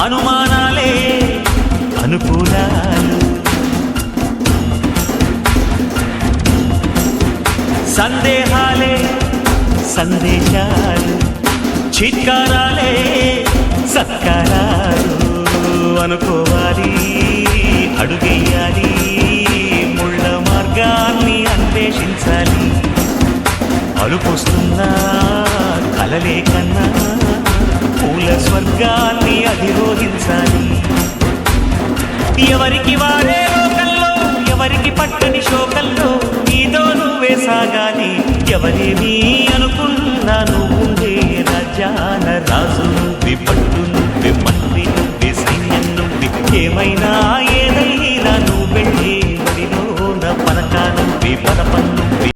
అనుమానాలే అనుకూలాలు, సందేహాలే సందేశాలు, చిత్కారాలే సత్కారాలు. అనుకోవాలి, అడుగేయాలి, ముళ్ళ మార్గాన్ని అన్వేషించాలి. అలుపొస్తున్నా కలలే కన్నా పూల స్వర్గాన్ని అధిరోహించాలి. ఎవరికి వాడే లోకంలో, ఎవరికి పట్టని శోకంలో నీతో నువ్వే సాగాలి. ఎవరేమీ అనుకున్నా నువ్వుండే రాజ్యాన రాజు నువ్వే, పట్టు నువ్వే, మంత్రి నువ్వే, సైన్యం నువ్వే. ఏమైనా ఏదైనా నువ్వు వెళ్ళే బడిలో నా పలక నువ్వే, పదపన్ను